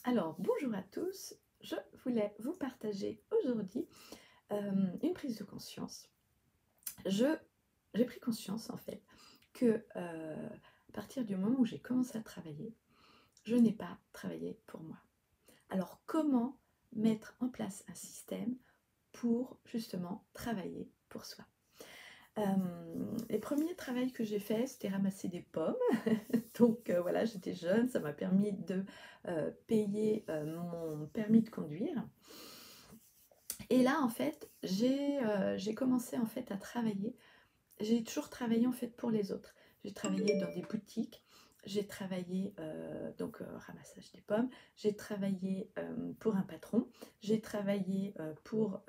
Alors, bonjour à tous. Je voulais vous partager aujourd'hui une prise de conscience. Je J'ai pris conscience en fait que à partir du moment où j'ai commencé à travailler, je n'ai pas travaillé pour moi. Alors, comment mettre en place un système pour justement travailler pour soi? Les premiers travaux que j'ai faits, c'était ramasser des pommes. Donc voilà, j'étais jeune, ça m'a permis de payer mon permis de conduire. Et là, en fait, j'ai commencé en fait à travailler. J'ai toujours travaillé en fait pour les autres. J'ai travaillé dans des boutiques, j'ai travaillé donc ramassage des pommes, j'ai travaillé pour un patron, j'ai travaillé pour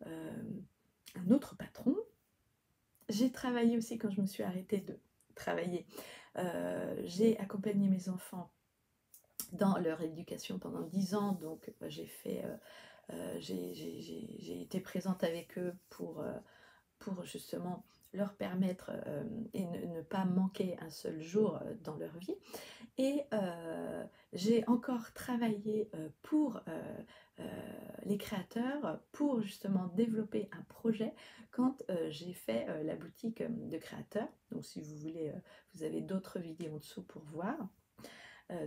un autre patron. J'ai travaillé aussi quand je me suis arrêtée de travailler. J'ai accompagné mes enfants dans leur éducation pendant 10 ans, donc j'ai été présente avec eux pour justement leur permettre et ne pas manquer un seul jour dans leur vie. Et j'ai encore travaillé pour les créateurs pour justement développer un projet quand j'ai fait la boutique de créateurs. Donc si vous voulez, vous avez d'autres vidéos en dessous pour voir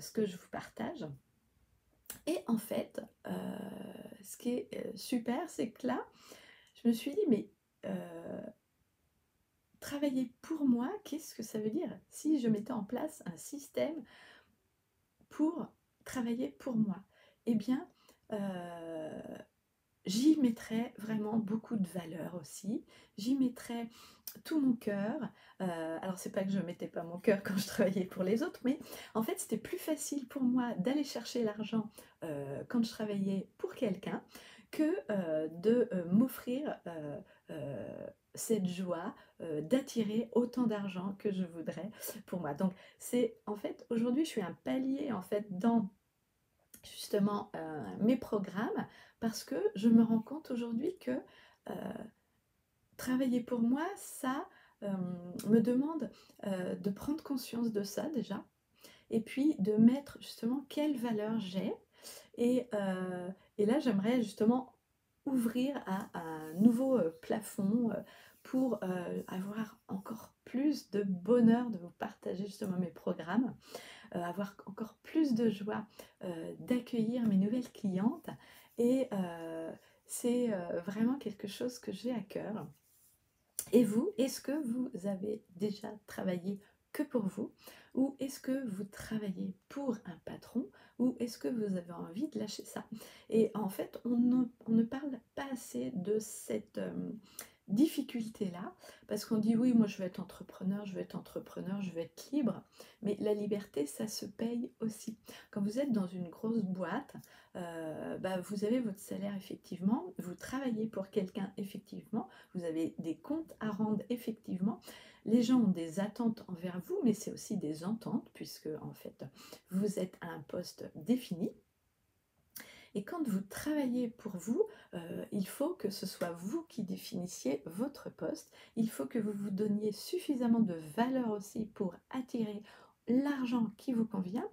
ce que je vous partage. Et en fait, ce qui est super, c'est que là, je me suis dit, mais travailler pour moi, qu'est-ce que ça veut dire si je mettais en place un système pour travailler pour moi? Eh bien, j'y mettrais vraiment beaucoup de valeur aussi. J'y mettrais tout mon cœur. Alors c'est pas que je mettais pas mon cœur quand je travaillais pour les autres, mais en fait c'était plus facile pour moi d'aller chercher l'argent quand je travaillais pour quelqu'un que de m'offrir cette joie d'attirer autant d'argent que je voudrais pour moi. Donc c'est en fait aujourd'hui je suis un palier en fait dans justement mes programmes parce que je me rends compte aujourd'hui que travailler pour moi, ça me demande de prendre conscience de ça déjà, et puis de mettre justement quelle valeur j'ai. Et, et là, j'aimerais justement ouvrir à un nouveau plafond pour avoir encore plus de bonheur de vous partager justement mes programmes, avoir encore plus de joie d'accueillir mes nouvelles clientes. Et c'est vraiment quelque chose que j'ai à cœur. Et vous, est-ce que vous avez déjà travaillé que pour vous? Ou est-ce que vous travaillez pour un patron? Ou est-ce que vous avez envie de lâcher ça? Et en fait, on ne parle pas assez de cette difficulté-là, parce qu'on dit oui, moi je veux être entrepreneur, je veux être entrepreneur, je veux être libre, mais la liberté, ça se paye aussi. Quand vous êtes dans une grosse boîte, vous avez votre salaire effectivement, vous travaillez pour quelqu'un effectivement, vous avez des comptes à rendre effectivement, les gens ont des attentes envers vous, mais c'est aussi des ententes, puisque en fait, vous êtes à un poste défini. Et quand vous travaillez pour vous, il faut que ce soit vous qui définissiez votre poste. Il faut que vous vous donniez suffisamment de valeur aussi pour attirer l'argent qui vous convient.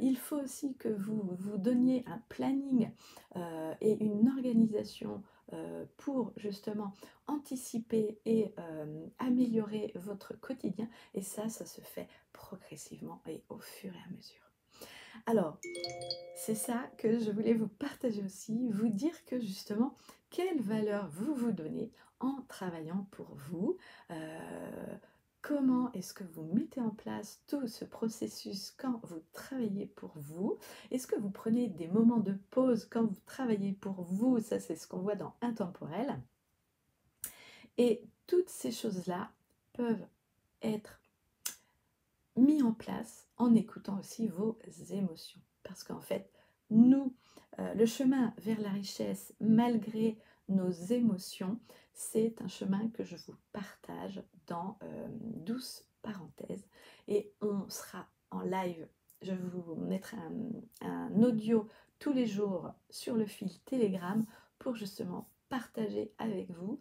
Il faut aussi que vous vous donniez un planning et une organisation pour justement anticiper et améliorer votre quotidien. Et ça se fait progressivement et au fur et à mesure. Alors, c'est ça que je voulais vous partager aussi, vous dire que justement, quelle valeur vous vous donnez en travaillant pour vous. Comment est-ce que vous mettez en place tout ce processus quand vous travaillez pour vous? Est-ce que vous prenez des moments de pause quand vous travaillez pour vous? Ça, c'est ce qu'on voit dans Intemporel. Et toutes ces choses-là peuvent être mis en place en écoutant aussi vos émotions. Parce qu'en fait, nous, le chemin vers la richesse, malgré nos émotions, c'est un chemin que je vous partage dans 12 parenthèses. Et on sera en live, je vous mettrai un audio tous les jours sur le fil Telegram pour justement partager avec vous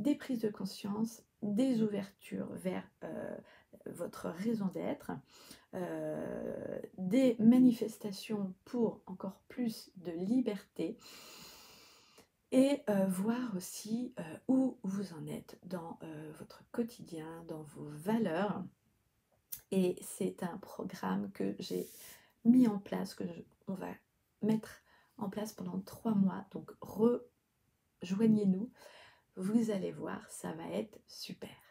des prises de conscience, des ouvertures vers votre raison d'être, des manifestations pour encore plus de liberté et voir aussi où vous en êtes dans votre quotidien, dans vos valeurs. Et c'est un programme que j'ai mis en place, on va mettre en place pendant 3 mois. Donc rejoignez-nous, vous allez voir, ça va être super.